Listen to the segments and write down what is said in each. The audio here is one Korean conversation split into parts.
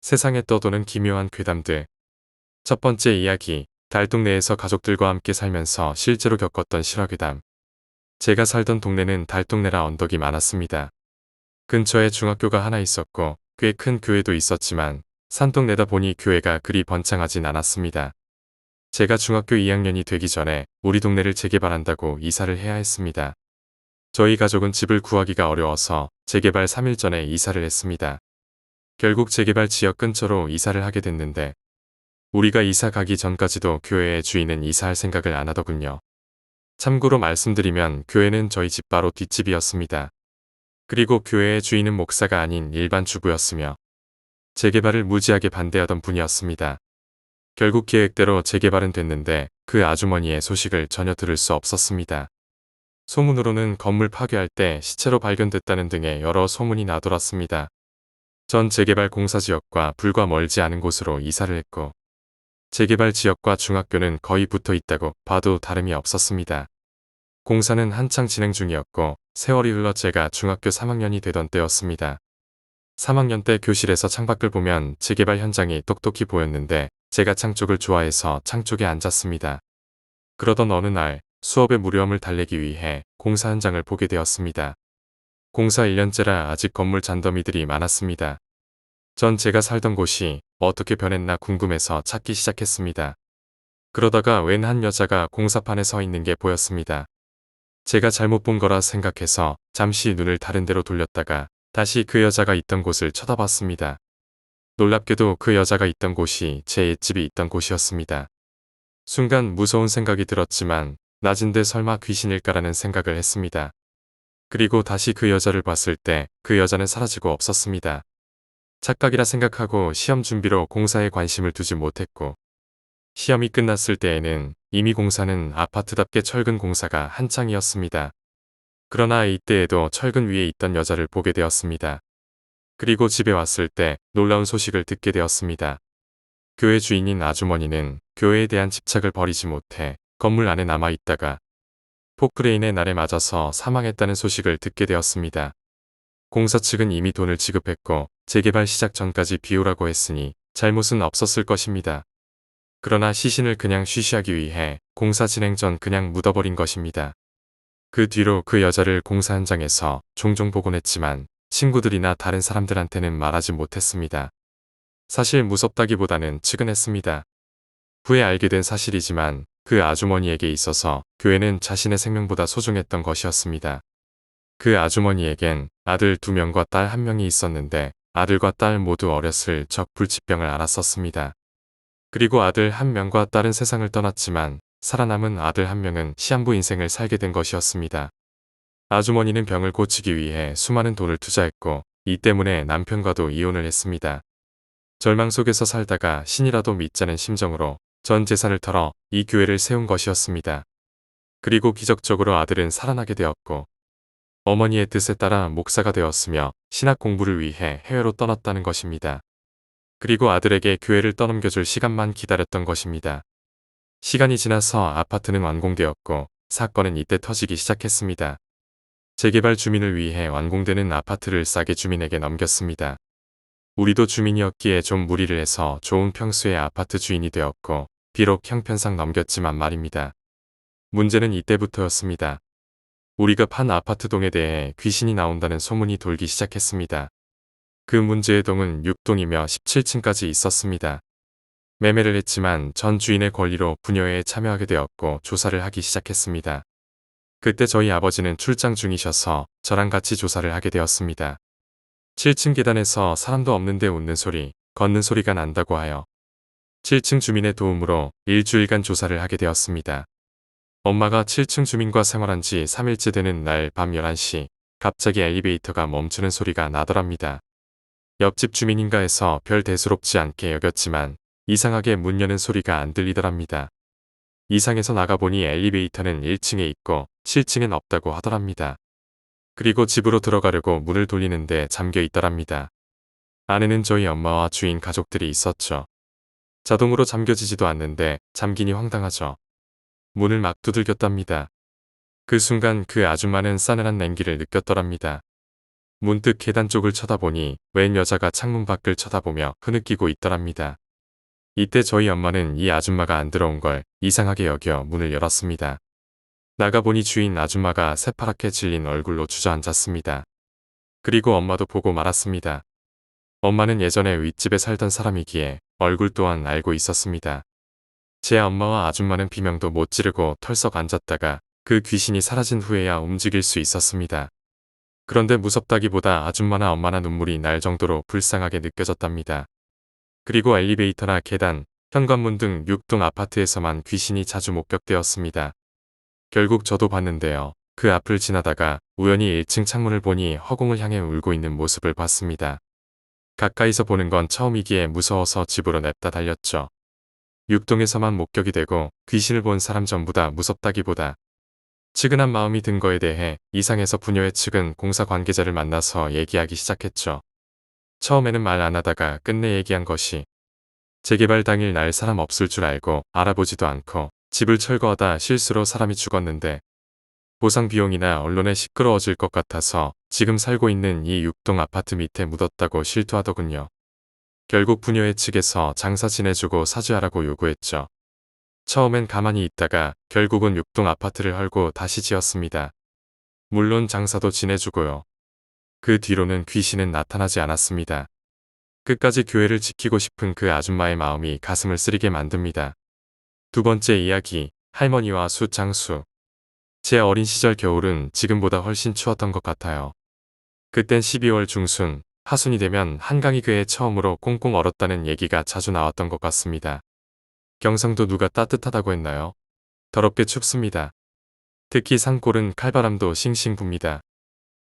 세상에 떠도는 기묘한 괴담들. 첫 번째 이야기, 달동네에서 가족들과 함께 살면서 실제로 겪었던 실화괴담. 제가 살던 동네는 달동네라 언덕이 많았습니다. 근처에 중학교가 하나 있었고 꽤 큰 교회도 있었지만 산동네다 보니 교회가 그리 번창하진 않았습니다. 제가 중학교 2학년이 되기 전에 우리 동네를 재개발한다고 이사를 해야 했습니다. 저희 가족은 집을 구하기가 어려워서 재개발 3일 전에 이사를 했습니다. 결국 재개발 지역 근처로 이사를 하게 됐는데 우리가 이사 가기 전까지도 교회의 주인은 이사할 생각을 안 하더군요. 참고로 말씀드리면 교회는 저희 집 바로 뒷집이었습니다. 그리고 교회의 주인은 목사가 아닌 일반 주부였으며 재개발을 무지하게 반대하던 분이었습니다. 결국 계획대로 재개발은 됐는데 그 아주머니의 소식을 전혀 들을 수 없었습니다. 소문으로는 건물 파괴할 때 시체로 발견됐다는 등의 여러 소문이 나돌았습니다. 전 재개발 공사 지역과 불과 멀지 않은 곳으로 이사를 했고 재개발 지역과 중학교는 거의 붙어 있다고 봐도 다름이 없었습니다. 공사는 한창 진행 중이었고 세월이 흘러 제가 중학교 3학년이 되던 때였습니다. 3학년 때 교실에서 창밖을 보면 재개발 현장이 똑똑히 보였는데 제가 창 쪽을 좋아해서 창 쪽에 앉았습니다. 그러던 어느 날 수업의 무료함을 달래기 위해 공사 현장을 보게 되었습니다. 공사 1년째라 아직 건물 잔더미들이 많았습니다. 전 제가 살던 곳이 어떻게 변했나 궁금해서 찾기 시작했습니다. 그러다가 웬 한 여자가 공사판에 서 있는 게 보였습니다. 제가 잘못 본 거라 생각해서 잠시 눈을 다른 데로 돌렸다가 다시 그 여자가 있던 곳을 쳐다봤습니다. 놀랍게도 그 여자가 있던 곳이 제 옛집이 있던 곳이었습니다. 순간 무서운 생각이 들었지만 낮은데 설마 귀신일까라는 생각을 했습니다. 그리고 다시 그 여자를 봤을 때 그 여자는 사라지고 없었습니다. 착각이라 생각하고 시험 준비로 공사에 관심을 두지 못했고 시험이 끝났을 때에는 이미 공사는 아파트답게 철근 공사가 한창이었습니다. 그러나 이때에도 철근 위에 있던 여자를 보게 되었습니다. 그리고 집에 왔을 때 놀라운 소식을 듣게 되었습니다. 교회 주인인 아주머니는 교회에 대한 집착을 버리지 못해 건물 안에 남아있다가 포크레인의 날에 맞아서 사망했다는 소식을 듣게 되었습니다. 공사 측은 이미 돈을 지급했고 재개발 시작 전까지 비우라고 했으니 잘못은 없었을 것입니다. 그러나 시신을 그냥 쉬쉬하기 위해 공사 진행 전 그냥 묻어버린 것입니다. 그 뒤로 그 여자를 공사 현장에서 종종 보곤 했지만 친구들이나 다른 사람들한테는 말하지 못했습니다. 사실 무섭다기보다는 측은했습니다. 후에 알게 된 사실이지만 그 아주머니에게 있어서 교회는 자신의 생명보다 소중했던 것이었습니다. 그 아주머니에겐 아들 2명과 딸 1명이 있었는데 아들과 딸 모두 어렸을 적 불치병을 앓았었습니다. 그리고 아들 1명과 딸은 세상을 떠났지만 살아남은 아들 1명은 시한부 인생을 살게 된 것이었습니다. 아주머니는 병을 고치기 위해 수많은 돈을 투자했고 이 때문에 남편과도 이혼을 했습니다. 절망 속에서 살다가 신이라도 믿자는 심정으로 전 재산을 털어 이 교회를 세운 것이었습니다. 그리고 기적적으로 아들은 살아나게 되었고 어머니의 뜻에 따라 목사가 되었으며 신학 공부를 위해 해외로 떠났다는 것입니다. 그리고 아들에게 교회를 떠넘겨줄 시간만 기다렸던 것입니다. 시간이 지나서 아파트는 완공되었고 사건은 이때 터지기 시작했습니다. 재개발 주민을 위해 완공되는 아파트를 싸게 주민에게 넘겼습니다. 우리도 주민이었기에 좀 무리를 해서 좋은 평수의 아파트 주인이 되었고 비록 형편상 넘겼지만 말입니다. 문제는 이때부터였습니다. 우리가 판 아파트 동에 대해 귀신이 나온다는 소문이 돌기 시작했습니다. 그 문제의 동은 6동이며 17층까지 있었습니다. 매매를 했지만 전 주인의 권리로 분여회에 참여하게 되었고 조사를 하기 시작했습니다. 그때 저희 아버지는 출장 중이셔서 저랑 같이 조사를 하게 되었습니다. 7층 계단에서 사람도 없는데 웃는 소리, 걷는 소리가 난다고 하여 7층 주민의 도움으로 일주일간 조사를 하게 되었습니다. 엄마가 7층 주민과 생활한 지 3일째 되는 날 밤 11시 갑자기 엘리베이터가 멈추는 소리가 나더랍니다. 옆집 주민인가 해서 별 대수롭지 않게 여겼지만 이상하게 문 여는 소리가 안 들리더랍니다. 이상해서 나가보니 엘리베이터는 1층에 있고 7층엔 없다고 하더랍니다. 그리고 집으로 들어가려고 문을 돌리는데 잠겨 있더랍니다. 안에는 저희 엄마와 주인 가족들이 있었죠. 자동으로 잠겨지지도 않는데 잠기니 황당하죠. 문을 막 두들겼답니다. 그 순간 그 아줌마는 싸늘한 냉기를 느꼈더랍니다. 문득 계단 쪽을 쳐다보니 웬 여자가 창문 밖을 쳐다보며 흐느끼고 있더랍니다. 이때 저희 엄마는 이 아줌마가 안 들어온 걸 이상하게 여겨 문을 열었습니다. 나가보니 주인 아줌마가 새파랗게 질린 얼굴로 주저앉았습니다. 그리고 엄마도 보고 말았습니다. 엄마는 예전에 윗집에 살던 사람이기에 얼굴 또한 알고 있었습니다. 제 엄마와 아줌마는 비명도 못 지르고 털썩 앉았다가 그 귀신이 사라진 후에야 움직일 수 있었습니다. 그런데 무섭다기보다 아줌마나 엄마나 눈물이 날 정도로 불쌍하게 느껴졌답니다. 그리고 엘리베이터나 계단, 현관문 등 6동 아파트에서만 귀신이 자주 목격되었습니다. 결국 저도 봤는데요. 그 앞을 지나다가 우연히 1층 창문을 보니 허공을 향해 울고 있는 모습을 봤습니다. 가까이서 보는 건 처음이기에 무서워서 집으로 냅다 달렸죠. 6동에서만 목격이 되고 귀신을 본 사람 전부 다 무섭다기보다 측은한 마음이 든 거에 대해 이상해서 부녀의 측은 공사 관계자를 만나서 얘기하기 시작했죠. 처음에는 말 안 하다가 끝내 얘기한 것이 재개발 당일 날 사람 없을 줄 알고 알아보지도 않고 집을 철거하다 실수로 사람이 죽었는데 보상 비용이나 언론에 시끄러워질 것 같아서 지금 살고 있는 이 6동 아파트 밑에 묻었다고 실토하더군요. 결국 부녀의 측에서 장사 지내주고 사죄하라고 요구했죠. 처음엔 가만히 있다가 결국은 6동 아파트를 헐고 다시 지었습니다. 물론 장사도 지내주고요. 그 뒤로는 귀신은 나타나지 않았습니다. 끝까지 교회를 지키고 싶은 그 아줌마의 마음이 가슴을 쓰리게 만듭니다. 두 번째 이야기, 할머니와 숯장수. 제 어린 시절 겨울은 지금보다 훨씬 추웠던 것 같아요. 그땐 12월 중순, 하순이 되면 한강이 그해 처음으로 꽁꽁 얼었다는 얘기가 자주 나왔던 것 같습니다. 경상도 누가 따뜻하다고 했나요? 더럽게 춥습니다. 특히 산골은 칼바람도 싱싱 붑니다.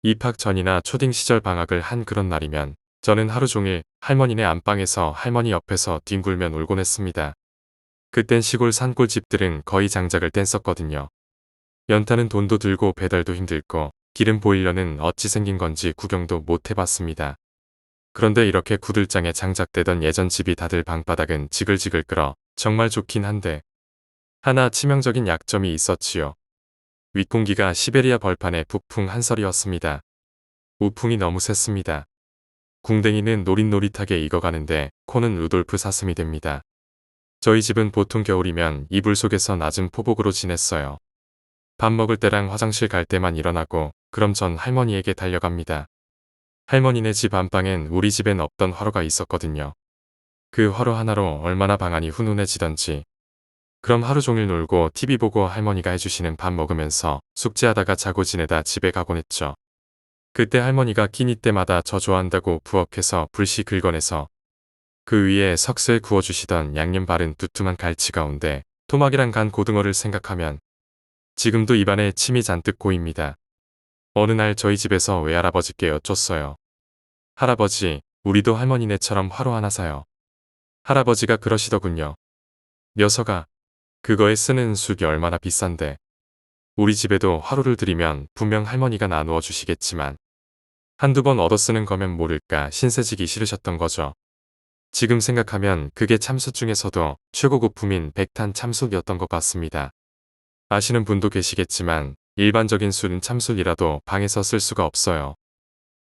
입학 전이나 초딩 시절 방학을 한 그런 날이면 저는 하루 종일 할머니네 안방에서 할머니 옆에서 뒹굴며 울곤 했습니다. 그땐 시골 산골 집들은 거의 장작을 뗐었거든요. 연탄은 돈도 들고 배달도 힘들고 기름 보일러는 어찌 생긴 건지 구경도 못 해봤습니다. 그런데 이렇게 구들장에 장작대던 예전 집이 다들 방바닥은 지글지글 끓어 정말 좋긴 한데 하나 치명적인 약점이 있었지요. 윗공기가 시베리아 벌판의 북풍 한설이었습니다. 우풍이 너무 셌습니다. 궁뎅이는 노릿노릿하게 익어가는데 코는 루돌프 사슴이 됩니다. 저희 집은 보통 겨울이면 이불 속에서 낮은 포복으로 지냈어요. 밥 먹을 때랑 화장실 갈 때만 일어나고 그럼 전 할머니에게 달려갑니다. 할머니네 집 안방엔 우리 집엔 없던 화로가 있었거든요. 그 화로 하나로 얼마나 방안이 훈훈해지던지. 그럼 하루 종일 놀고 TV 보고 할머니가 해주시는 밥 먹으면서 숙제하다가 자고 지내다 집에 가곤 했죠. 그때 할머니가 끼니 때마다 저 좋아한다고 부엌에서 불씨 긁어내서 그 위에 석쇠 구워주시던 양념 바른 두툼한 갈치 가운데 토막이랑 간 고등어를 생각하면 지금도 입안에 침이 잔뜩 고입니다. 어느 날 저희 집에서 외할아버지께 여쭸어요. 할아버지, 우리도 할머니네처럼 화로 하나 사요. 할아버지가 그러시더군요. 녀석아, 그거에 쓰는 숯이 얼마나 비싼데. 우리 집에도 화로를 들이면 분명 할머니가 나누어 주시겠지만 한두 번 얻어쓰는 거면 모를까 신세지기 싫으셨던 거죠. 지금 생각하면 그게 참숯 중에서도 최고급품인 백탄 참숯이었던 것 같습니다. 아시는 분도 계시겠지만 일반적인 숯은 참숯이라도 방에서 쓸 수가 없어요.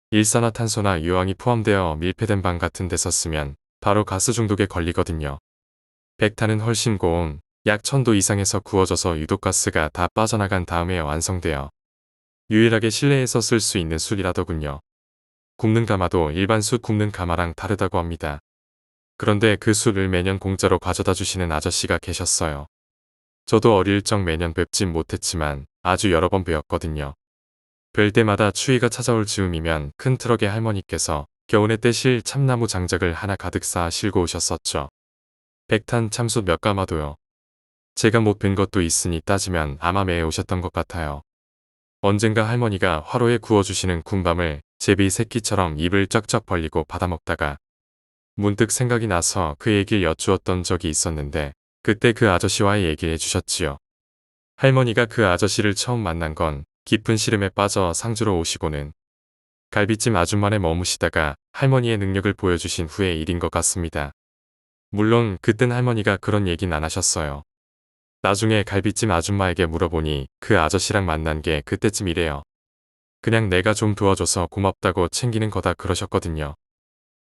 일산화탄소나 유황이 포함되어 밀폐된 방 같은 데서 쓰면 바로 가스 중독에 걸리거든요. 백탄은 훨씬 고온, 약 1000도 이상에서 구워져서 유독가스가 다 빠져나간 다음에 완성되어 유일하게 실내에서 쓸 수 있는 숯이라더군요. 굽는 가마도 일반 숯 굽는 가마랑 다르다고 합니다. 그런데 그 숯을 매년 공짜로 가져다 주시는 아저씨가 계셨어요. 저도 어릴 적 매년 뵙진 못했지만 아주 여러 번 뵈었거든요. 뵐 때마다 추위가 찾아올 즈음이면 큰 트럭에 할머니께서 겨우내 떼실 참나무 장작을 하나 가득 쌓아 실고 오셨었죠. 백탄 참숯 몇 가마도요. 제가 못 뵌 것도 있으니 따지면 아마 매해 오셨던 것 같아요. 언젠가 할머니가 화로에 구워주시는 군밤을 제비 새끼처럼 입을 쩍쩍 벌리고 받아먹다가 문득 생각이 나서 그 얘기를 여쭈었던 적이 있었는데 그때 그 아저씨와의 얘기를 해주셨지요. 할머니가 그 아저씨를 처음 만난 건 깊은 시름에 빠져 상주로 오시고는 갈비찜 아줌마네 머무시다가 할머니의 능력을 보여주신 후의 일인 것 같습니다. 물론 그땐 할머니가 그런 얘기는 안 하셨어요. 나중에 갈비찜 아줌마에게 물어보니 그 아저씨랑 만난 게 그때쯤이래요. 그냥 내가 좀 도와줘서 고맙다고 챙기는 거다 그러셨거든요.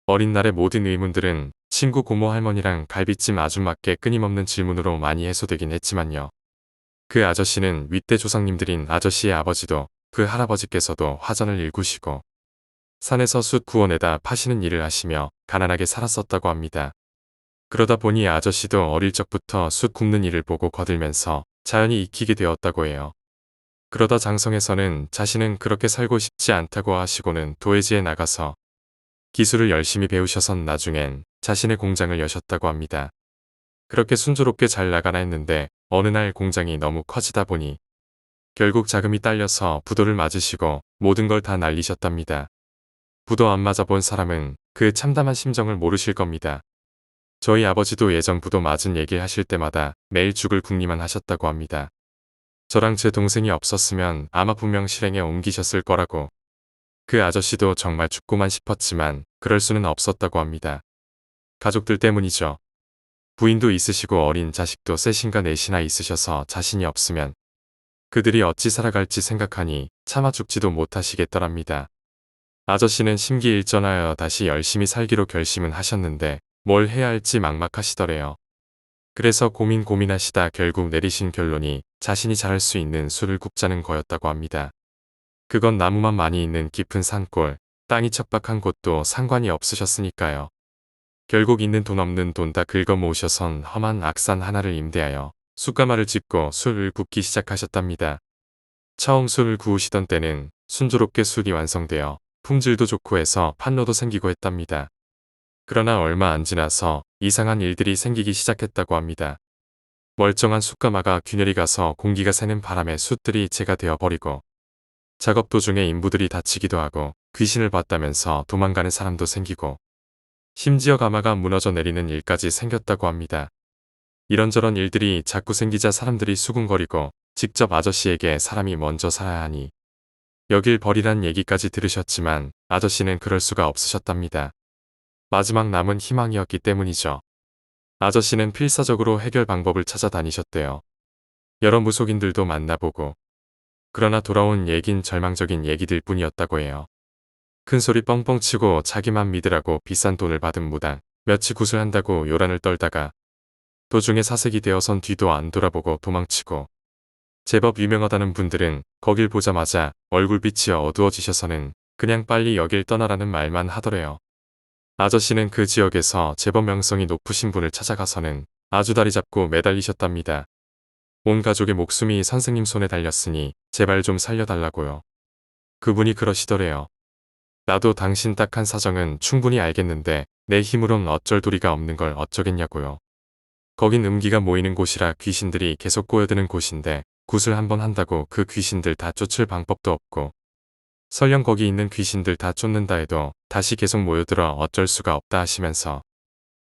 어린 날의 모든 의문들은 친구 고모 할머니랑 갈비찜 아줌마께 끊임없는 질문으로 많이 해소되긴 했지만요. 그 아저씨는 윗대 조상님들인 아저씨의 아버지도 그 할아버지께서도 화전을 일구시고 산에서 숯 구워내다 파시는 일을 하시며 가난하게 살았었다고 합니다. 그러다 보니 아저씨도 어릴 적부터 숯 굽는 일을 보고 거들면서 자연히 익히게 되었다고 해요. 그러다 장성에서는 자신은 그렇게 살고 싶지 않다고 하시고는 도회지에 나가서 기술을 열심히 배우셔선 나중엔 자신의 공장을 여셨다고 합니다. 그렇게 순조롭게 잘 나가나 했는데 어느 날 공장이 너무 커지다 보니 결국 자금이 딸려서 부도를 맞으시고 모든 걸 다 날리셨답니다. 부도 안 맞아본 사람은 그 참담한 심정을 모르실 겁니다. 저희 아버지도 예전 부도 맞은 얘기 하실 때마다 매일 죽을 궁리만 하셨다고 합니다. 저랑 제 동생이 없었으면 아마 분명 실행에 옮기셨을 거라고. 그 아저씨도 정말 죽고만 싶었지만 그럴 수는 없었다고 합니다. 가족들 때문이죠. 부인도 있으시고 어린 자식도 셋인가 넷이나 있으셔서 자신이 없으면 그들이 어찌 살아갈지 생각하니 차마 죽지도 못하시겠더랍니다. 아저씨는 심기일전하여 다시 열심히 살기로 결심은 하셨는데 뭘 해야 할지 막막하시더래요. 그래서 고민하시다 결국 내리신 결론이 자신이 잘할 수 있는 술을 굽자는 거였다고 합니다. 그건 나무만 많이 있는 깊은 산골, 땅이 척박한 곳도 상관이 없으셨으니까요. 결국 있는 돈 없는 돈 다 긁어 모으셔선 험한 악산 하나를 임대하여 숯가마를 짓고 술을 굽기 시작하셨답니다. 처음 술을 구우시던 때는 순조롭게 술이 완성되어 품질도 좋고 해서 판로도 생기고 했답니다. 그러나 얼마 안 지나서 이상한 일들이 생기기 시작했다고 합니다. 멀쩡한 숯가마가 균열이 가서 공기가 새는 바람에 숯들이 재가 되어버리고 작업 도중에 인부들이 다치기도 하고 귀신을 봤다면서 도망가는 사람도 생기고 심지어 가마가 무너져 내리는 일까지 생겼다고 합니다. 이런저런 일들이 자꾸 생기자 사람들이 수군거리고 직접 아저씨에게 사람이 먼저 살아야 하니 여길 버리란 얘기까지 들으셨지만 아저씨는 그럴 수가 없으셨답니다. 마지막 남은 희망이었기 때문이죠. 아저씨는 필사적으로 해결 방법을 찾아다니셨대요. 여러 무속인들도 만나보고 그러나 돌아온 얘긴 절망적인 얘기들 뿐이었다고 해요. 큰소리 뻥뻥 치고 자기만 믿으라고 비싼 돈을 받은 무당 며칠 구슬한다고 요란을 떨다가 도중에 사색이 되어선 뒤도 안 돌아보고 도망치고 제법 유명하다는 분들은 거길 보자마자 얼굴빛이 어두워지셔서는 그냥 빨리 여길 떠나라는 말만 하더래요. 아저씨는 그 지역에서 제법 명성이 높으신 분을 찾아가서는 아주 다리 잡고 매달리셨답니다. 온 가족의 목숨이 선생님 손에 달렸으니 제발 좀 살려달라고요. 그분이 그러시더래요. 나도 당신 딱한 사정은 충분히 알겠는데 내 힘으론 어쩔 도리가 없는 걸 어쩌겠냐고요. 거긴 음기가 모이는 곳이라 귀신들이 계속 꼬여드는 곳인데 굿을 한번 한다고 그 귀신들 다 쫓을 방법도 없고 설령 거기 있는 귀신들 다 쫓는다 해도 다시 계속 모여들어 어쩔 수가 없다 하시면서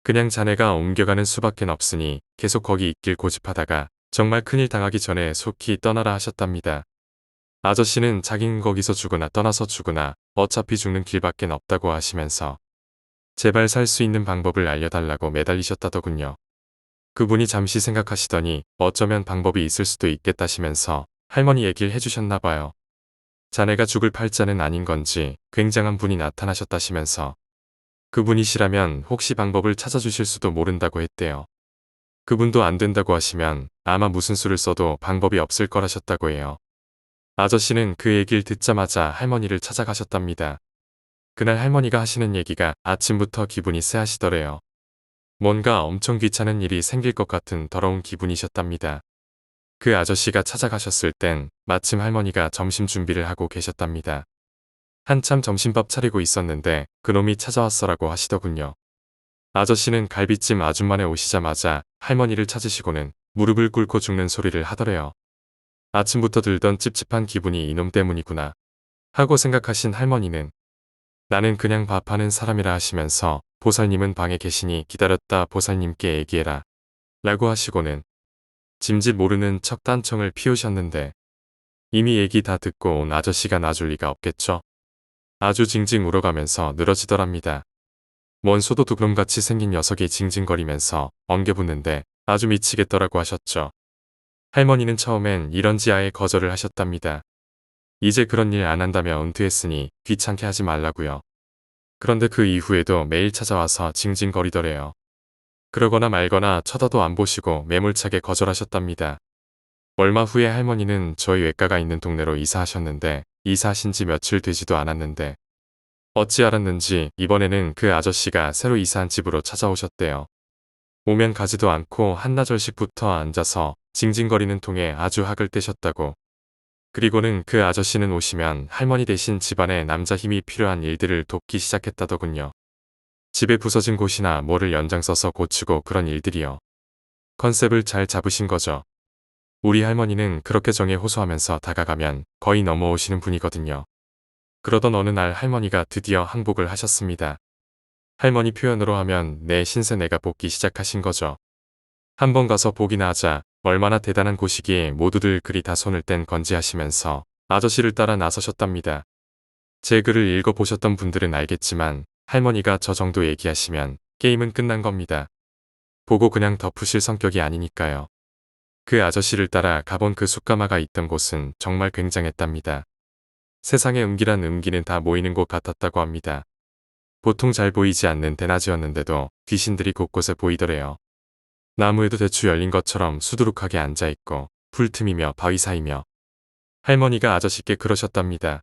그냥 자네가 옮겨가는 수밖엔 없으니 계속 거기 있길 고집하다가 정말 큰일 당하기 전에 속히 떠나라 하셨답니다. 아저씨는 자긴 거기서 죽으나 떠나서 죽으나 어차피 죽는 길밖엔 없다고 하시면서 제발 살 수 있는 방법을 알려달라고 매달리셨다더군요. 그분이 잠시 생각하시더니 어쩌면 방법이 있을 수도 있겠다시면서 할머니 얘기를 해주셨나 봐요. 자네가 죽을 팔자는 아닌 건지 굉장한 분이 나타나셨다시면서 그분이시라면 혹시 방법을 찾아주실 수도 모른다고 했대요. 그분도 안 된다고 하시면 아마 무슨 수를 써도 방법이 없을 거라셨다고 해요. 아저씨는 그 얘기를 듣자마자 할머니를 찾아가셨답니다. 그날 할머니가 하시는 얘기가 아침부터 기분이 쎄하시더래요. 뭔가 엄청 귀찮은 일이 생길 것 같은 더러운 기분이셨답니다. 그 아저씨가 찾아가셨을 땐 마침 할머니가 점심 준비를 하고 계셨답니다. 한참 점심밥 차리고 있었는데 그놈이 찾아왔어라고 하시더군요. 아저씨는 갈비찜 아줌마네 오시자마자 할머니를 찾으시고는 무릎을 꿇고 죽는 소리를 하더래요. 아침부터 들던 찝찝한 기분이 이놈 때문이구나 하고 생각하신 할머니는 나는 그냥 밥하는 사람이라 하시면서 보살님은 방에 계시니 기다렸다 보살님께 얘기해라 라고 하시고는 짐짓 모르는 척 딴청을 피우셨는데 이미 얘기 다 듣고 온 아저씨가 놔줄 리가 없겠죠. 아주 징징 울어가면서 늘어지더랍니다. 뭔 소도둑놈같이 생긴 녀석이 징징거리면서 엉겨붙는데 아주 미치겠더라고 하셨죠. 할머니는 처음엔 이런지 아예 거절을 하셨답니다. 이제 그런 일 안 한다며 은퇴했으니 귀찮게 하지 말라고요. 그런데 그 이후에도 매일 찾아와서 징징거리더래요. 그러거나 말거나 쳐다도 안 보시고 매몰차게 거절하셨답니다. 얼마 후에 할머니는 저희 외가가 있는 동네로 이사하셨는데 이사하신 지 며칠 되지도 않았는데 어찌 알았는지 이번에는 그 아저씨가 새로 이사한 집으로 찾아오셨대요. 오면 가지도 않고 한나절씩부터 앉아서 징징거리는 통에 아주 학을 떼셨다고. 그리고는 그 아저씨는 오시면 할머니 대신 집안에 남자 힘이 필요한 일들을 돕기 시작했다더군요. 집에 부서진 곳이나 뭐를 연장 써서 고치고 그런 일들이요. 컨셉을 잘 잡으신 거죠. 우리 할머니는 그렇게 정에 호소하면서 다가가면 거의 넘어오시는 분이거든요. 그러던 어느 날 할머니가 드디어 항복을 하셨습니다. 할머니 표현으로 하면 내 신세 내가 뽑기 시작하신 거죠. 한번 가서 보기나 하자. 얼마나 대단한 곳이기에 모두들 그리 다 손을 뗀 건지 하시면서 아저씨를 따라 나서셨답니다. 제 글을 읽어보셨던 분들은 알겠지만 할머니가 저 정도 얘기하시면 게임은 끝난 겁니다. 보고 그냥 덮으실 성격이 아니니까요. 그 아저씨를 따라 가본 그 숯가마가 있던 곳은 정말 굉장했답니다. 세상에 음기란 음기는 다 모이는 곳 같았다고 합니다. 보통 잘 보이지 않는 대낮이었는데도 귀신들이 곳곳에 보이더래요. 나무에도 대추 열린 것처럼 수두룩하게 앉아있고 풀틈이며 바위 사이며 할머니가 아저씨께 그러셨답니다.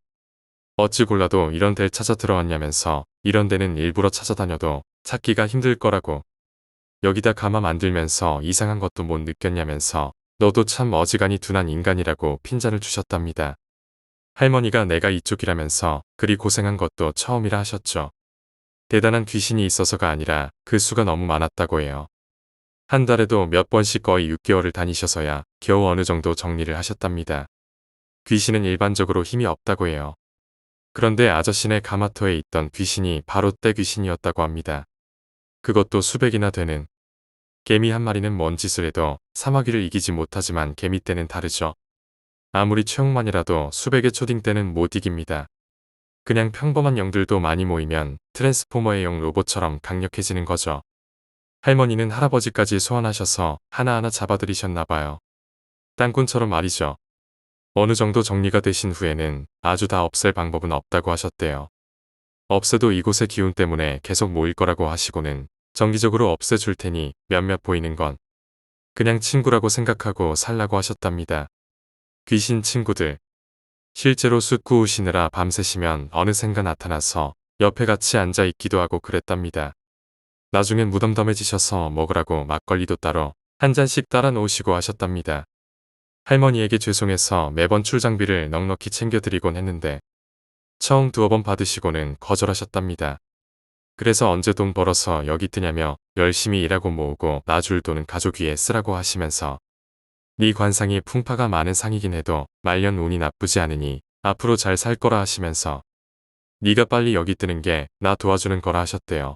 어찌 골라도 이런 데를 찾아 들어왔냐면서 이런 데는 일부러 찾아다녀도 찾기가 힘들 거라고. 여기다 가만 만들면서 이상한 것도 못 느꼈냐면서 너도 참 어지간히 둔한 인간이라고 핀잔을 주셨답니다. 할머니가 내가 이쪽이라면서 그리 고생한 것도 처음이라 하셨죠. 대단한 귀신이 있어서가 아니라 그 수가 너무 많았다고 해요. 한 달에도 몇 번씩 거의 6개월을 다니셔서야 겨우 어느 정도 정리를 하셨답니다. 귀신은 일반적으로 힘이 없다고 해요. 그런데 아저씨네 가마터에 있던 귀신이 바로 떼 귀신이었다고 합니다. 그것도 수백이나 되는. 개미 한 마리는 뭔 짓을 해도 사마귀를 이기지 못하지만 개미 떼는 다르죠. 아무리 최홍만이라도 수백의 초딩 떼는 못 이깁니다. 그냥 평범한 영들도 많이 모이면 트랜스포머의 영 로봇처럼 강력해지는 거죠. 할머니는 할아버지까지 소환하셔서 하나하나 잡아들이셨나봐요. 땅꾼처럼 말이죠. 어느 정도 정리가 되신 후에는 아주 다 없앨 방법은 없다고 하셨대요. 없애도 이곳의 기운 때문에 계속 모일 거라고 하시고는 정기적으로 없애줄 테니 몇몇 보이는 건 그냥 친구라고 생각하고 살라고 하셨답니다. 귀신 친구들. 실제로 숯 구우시느라 밤새시면 어느샌가 나타나서 옆에 같이 앉아 있기도 하고 그랬답니다. 나중엔 무덤덤해지셔서 먹으라고 막걸리도 따로 한 잔씩 따라 놓으시고 하셨답니다. 할머니에게 죄송해서 매번 출장비를 넉넉히 챙겨드리곤 했는데 처음 2번 받으시고는 거절하셨답니다. 그래서 언제 돈 벌어서 여기 뜨냐며 열심히 일하고 모으고 놔줄 돈은 가족 위에 쓰라고 하시면서 네 관상이 풍파가 많은 상이긴 해도 말년 운이 나쁘지 않으니 앞으로 잘 살 거라 하시면서 네가 빨리 여기 뜨는 게 나 도와주는 거라 하셨대요.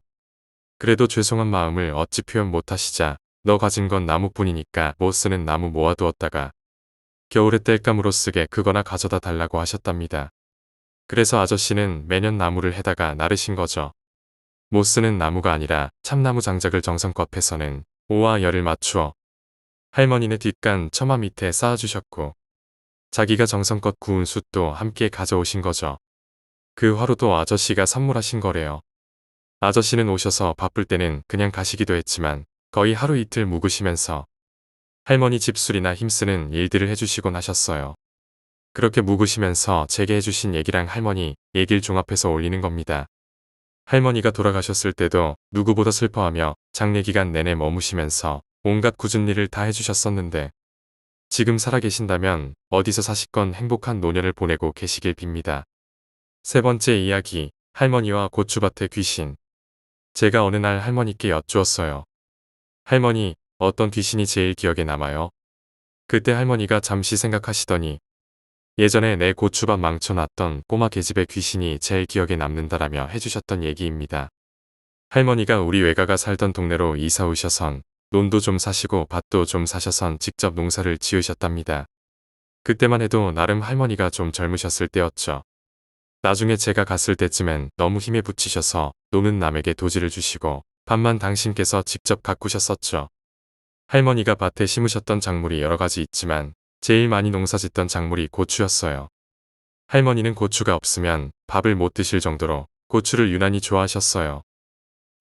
그래도 죄송한 마음을 어찌 표현 못하시자 너 가진 건 나무뿐이니까 못 쓰는 나무 모아두었다가 겨울에 땔감으로 쓰게 그거나 가져다 달라고 하셨답니다. 그래서 아저씨는 매년 나무를 해다가 나르신 거죠. 못 쓰는 나무가 아니라 참나무 장작을 정성껏 해서는 오와 열을 맞추어 할머니네 뒷간 처마 밑에 쌓아주셨고 자기가 정성껏 구운 숯도 함께 가져오신 거죠. 그 화로도 아저씨가 선물하신 거래요. 아저씨는 오셔서 바쁠 때는 그냥 가시기도 했지만 거의 하루 이틀 묵으시면서 할머니 집술이나 힘쓰는 일들을 해주시곤 하셨어요. 그렇게 묵으시면서 제게 해주신 얘기랑 할머니 얘기를 종합해서 올리는 겁니다. 할머니가 돌아가셨을 때도 누구보다 슬퍼하며 장례 기간 내내 머무시면서 온갖 굳은 일을 다 해주셨었는데 지금 살아계신다면 어디서 사시건 행복한 노년을 보내고 계시길 빕니다. 세 번째 이야기, 할머니와 고추밭의 귀신. 제가 어느 날 할머니께 여쭈었어요. 할머니, 어떤 귀신이 제일 기억에 남아요? 그때 할머니가 잠시 생각하시더니 예전에 내 고추밭 망쳐놨던 꼬마 계집의 귀신이 제일 기억에 남는다라며 해주셨던 얘기입니다. 할머니가 우리 외가가 살던 동네로 이사 오셔선 논도 좀 사시고 밭도 좀 사셔선 직접 농사를 지으셨답니다. 그때만 해도 나름 할머니가 좀 젊으셨을 때였죠. 나중에 제가 갔을 때쯤엔 너무 힘에 부치셔서 노는 남에게 도지를 주시고 밭만 당신께서 직접 가꾸셨었죠. 할머니가 밭에 심으셨던 작물이 여러 가지 있지만 제일 많이 농사짓던 작물이 고추였어요. 할머니는 고추가 없으면 밥을 못 드실 정도로 고추를 유난히 좋아하셨어요.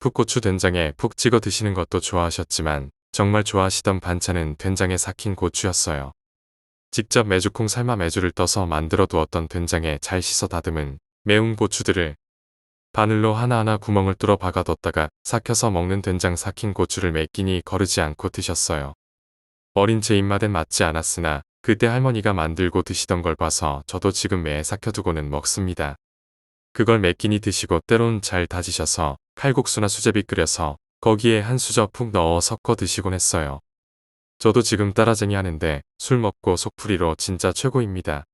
풋고추 된장에 푹 찍어 드시는 것도 좋아하셨지만 정말 좋아하시던 반찬은 된장에 삭힌 고추였어요. 직접 메주콩 삶아 메주를 떠서 만들어 두었던 된장에 잘 씻어 다듬은 매운 고추들을 바늘로 하나하나 구멍을 뚫어 박아뒀다가 삭혀서 먹는 된장 삭힌 고추를 몇 끼니 거르지 않고 드셨어요. 어린 제 입맛엔 맞지 않았으나 그때 할머니가 만들고 드시던 걸 봐서 저도 지금 매에 삭혀두고는 먹습니다. 그걸 몇 끼니 드시고 때론 잘 다지셔서 칼국수나 수제비 끓여서 거기에 한 수저 푹 넣어 섞어 드시곤 했어요. 저도 지금 따라쟁이 하는데 술 먹고 속풀이로 진짜 최고입니다.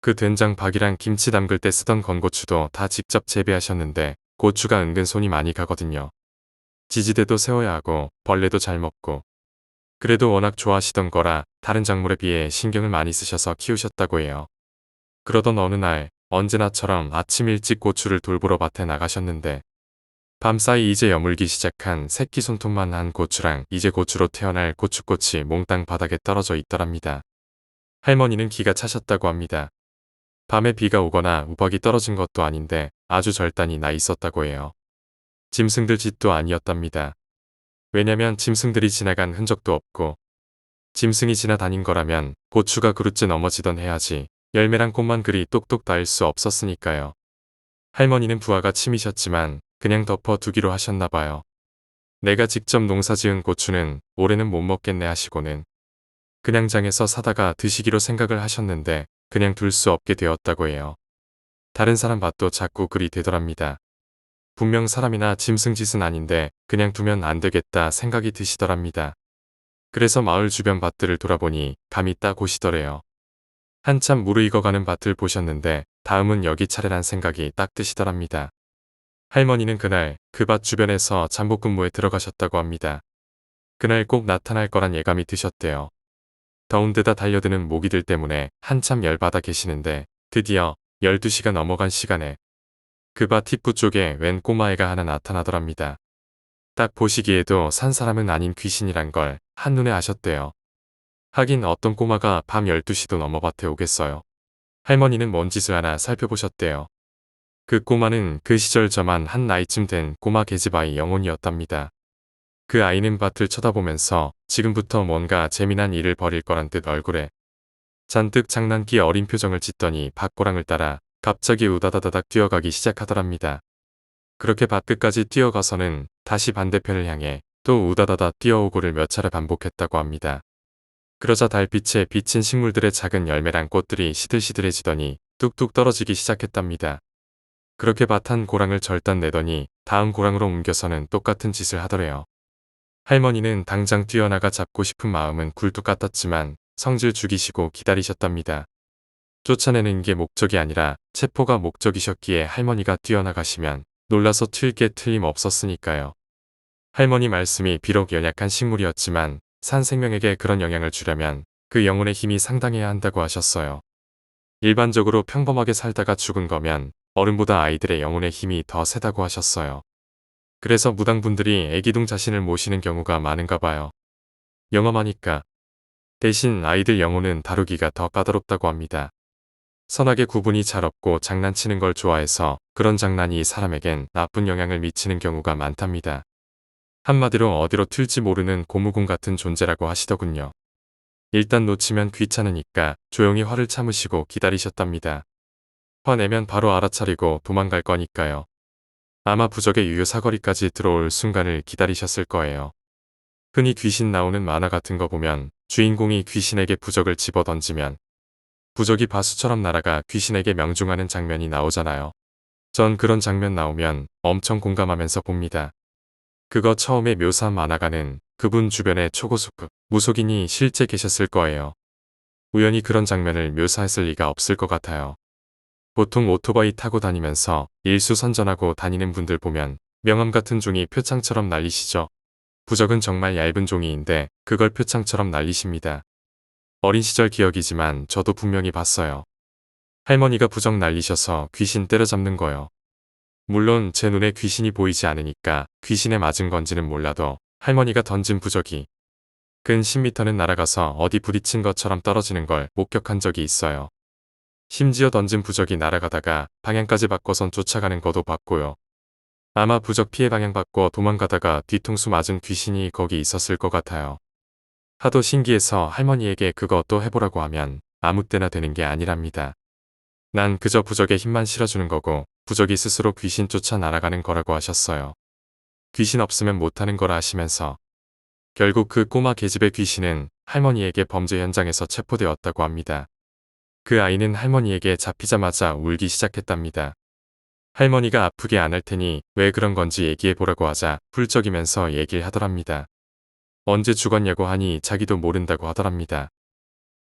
그 된장 박이랑 김치 담글 때 쓰던 건고추도 다 직접 재배하셨는데 고추가 은근 손이 많이 가거든요. 지지대도 세워야 하고 벌레도 잘 먹고 그래도 워낙 좋아하시던 거라 다른 작물에 비해 신경을 많이 쓰셔서 키우셨다고 해요. 그러던 어느 날 언제나처럼 아침 일찍 고추를 돌보러 밭에 나가셨는데 밤사이 이제 여물기 시작한 새끼 손톱만 한 고추랑 이제 고추로 태어날 고추꽃이 몽땅 바닥에 떨어져 있더랍니다. 할머니는 기가 차셨다고 합니다. 밤에 비가 오거나 우박이 떨어진 것도 아닌데 아주 절단이 나 있었다고 해요. 짐승들 짓도 아니었답니다. 왜냐면 짐승들이 지나간 흔적도 없고 짐승이 지나다닌 거라면 고추가 그루째 넘어지던 해야지 열매랑 꽃만 그리 똑똑 닿을 수 없었으니까요. 할머니는 부하가 침이셨지만 그냥 덮어 두기로 하셨나봐요. 내가 직접 농사지은 고추는 올해는 못 먹겠네 하시고는 그냥 장에서 사다가 드시기로 생각을 하셨는데 그냥 둘 수 없게 되었다고 해요. 다른 사람 밭도 자꾸 그리 되더랍니다. 분명 사람이나 짐승 짓은 아닌데 그냥 두면 안 되겠다 생각이 드시더랍니다. 그래서 마을 주변 밭들을 돌아보니 감이 딱 오시더래요. 한참 무르익어가는 밭을 보셨는데 다음은 여기 차례란 생각이 딱 드시더랍니다. 할머니는 그날 그 밭 주변에서 잠복 근무에 들어가셨다고 합니다. 그날 꼭 나타날 거란 예감이 드셨대요. 더운 데다 달려드는 모기들 때문에 한참 열받아 계시는데 드디어 12시가 넘어간 시간에 그 밭 입구 쪽에 웬 꼬마애가 하나 나타나더랍니다. 딱 보시기에도 산 사람은 아닌 귀신이란 걸 한눈에 아셨대요. 하긴 어떤 꼬마가 밤 12시도 넘어 밭에 오겠어요. 할머니는 뭔 짓을 하나 살펴보셨대요. 그 꼬마는 그 시절 저만 한 나이쯤 된 꼬마 계집아이 영혼이었답니다. 그 아이는 밭을 쳐다보면서 지금부터 뭔가 재미난 일을 벌일 거란 듯 얼굴에 잔뜩 장난기 어린 표정을 짓더니 밭고랑을 따라 갑자기 우다다다닥 뛰어가기 시작하더랍니다. 그렇게 밭 끝까지 뛰어가서는 다시 반대편을 향해 또 우다다다 뛰어오고를 몇 차례 반복했다고 합니다. 그러자 달빛에 비친 식물들의 작은 열매랑 꽃들이 시들시들해지더니 뚝뚝 떨어지기 시작했답니다. 그렇게 밭 한 고랑을 절단 내더니 다음 고랑으로 옮겨서는 똑같은 짓을 하더래요. 할머니는 당장 뛰어나가 잡고 싶은 마음은 굴뚝 같았지만 성질 죽이시고 기다리셨답니다. 쫓아내는 게 목적이 아니라 체포가 목적이셨기에 할머니가 뛰어나가시면 놀라서 튈 게 틀림없었으니까요. 할머니 말씀이 비록 연약한 식물이었지만 산 생명에게 그런 영향을 주려면 그 영혼의 힘이 상당해야 한다고 하셨어요. 일반적으로 평범하게 살다가 죽은 거면 어른보다 아이들의 영혼의 힘이 더 세다고 하셨어요. 그래서 무당분들이 애기둥 자신을 모시는 경우가 많은가 봐요. 영험하니까. 대신 아이들 영혼은 다루기가 더 까다롭다고 합니다. 선악의 구분이 잘 없고 장난치는 걸 좋아해서 그런 장난이 사람에겐 나쁜 영향을 미치는 경우가 많답니다. 한마디로 어디로 튈지 모르는 고무공 같은 존재라고 하시더군요. 일단 놓치면 귀찮으니까 조용히 화를 참으시고 기다리셨답니다. 화내면 바로 알아차리고 도망갈 거니까요. 아마 부적의 유효 사거리까지 들어올 순간을 기다리셨을 거예요. 흔히 귀신 나오는 만화 같은 거 보면 주인공이 귀신에게 부적을 집어 던지면 부적이 바수처럼 날아가 귀신에게 명중하는 장면이 나오잖아요. 전 그런 장면 나오면 엄청 공감하면서 봅니다. 그거 처음에 묘사한 만화가는 그분 주변에 초고수급 무속인이 실제 계셨을 거예요. 우연히 그런 장면을 묘사했을 리가 없을 것 같아요. 보통 오토바이 타고 다니면서 일수선전하고 다니는 분들 보면 명함 같은 종이 표창처럼 날리시죠. 부적은 정말 얇은 종이인데 그걸 표창처럼 날리십니다. 어린 시절 기억이지만 저도 분명히 봤어요. 할머니가 부적 날리셔서 귀신 때려잡는 거요. 물론 제 눈에 귀신이 보이지 않으니까 귀신에 맞은 건지는 몰라도 할머니가 던진 부적이 근 10m는 날아가서 어디 부딪힌 것처럼 떨어지는 걸 목격한 적이 있어요. 심지어 던진 부적이 날아가다가 방향까지 바꿔선 쫓아가는 것도 봤고요. 아마 부적 피해 방향 바꿔 도망가다가 뒤통수 맞은 귀신이 거기 있었을 것 같아요. 하도 신기해서 할머니에게 그거 또 해보라고 하면 아무 때나 되는 게 아니랍니다. 난 그저 부적에 힘만 실어주는 거고 부적이 스스로 귀신 쫓아 날아가는 거라고 하셨어요. 귀신 없으면 못하는 거라 하시면서 결국 그 꼬마 계집의 귀신은 할머니에게 범죄 현장에서 체포되었다고 합니다. 그 아이는 할머니에게 잡히자마자 울기 시작했답니다. 할머니가 아프게 안 할 테니 왜 그런 건지 얘기해보라고 하자 훌쩍이면서 얘기를 하더랍니다. 언제 죽었냐고 하니 자기도 모른다고 하더랍니다.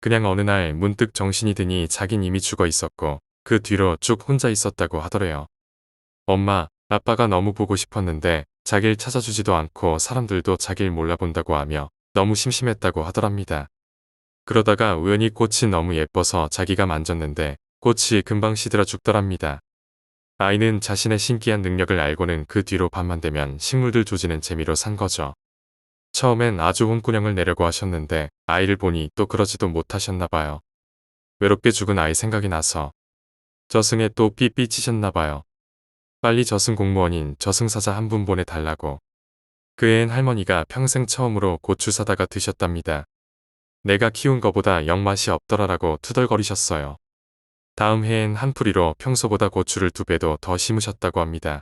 그냥 어느 날 문득 정신이 드니 자긴 이미 죽어 있었고 그 뒤로 쭉 혼자 있었다고 하더래요. 엄마, 아빠가 너무 보고 싶었는데 자길 찾아주지도 않고 사람들도 자길 몰라본다고 하며 너무 심심했다고 하더랍니다. 그러다가 우연히 꽃이 너무 예뻐서 자기가 만졌는데 꽃이 금방 시들어 죽더랍니다. 아이는 자신의 신기한 능력을 알고는 그 뒤로 밤만 되면 식물들 조지는 재미로 산 거죠. 처음엔 아주 혼꾸녕을 내려고 하셨는데 아이를 보니 또 그러지도 못하셨나 봐요. 외롭게 죽은 아이 생각이 나서 저승에 또 삐삐치셨나 봐요. 빨리 저승 공무원인 저승사자 한 분 보내달라고. 그 애엔 할머니가 평생 처음으로 고추 사다가 드셨답니다. 내가 키운 거보다 영 맛이 없더라라고 투덜거리셨어요. 다음 해엔 한 풀이로 평소보다 고추를 2배도 더 심으셨다고 합니다.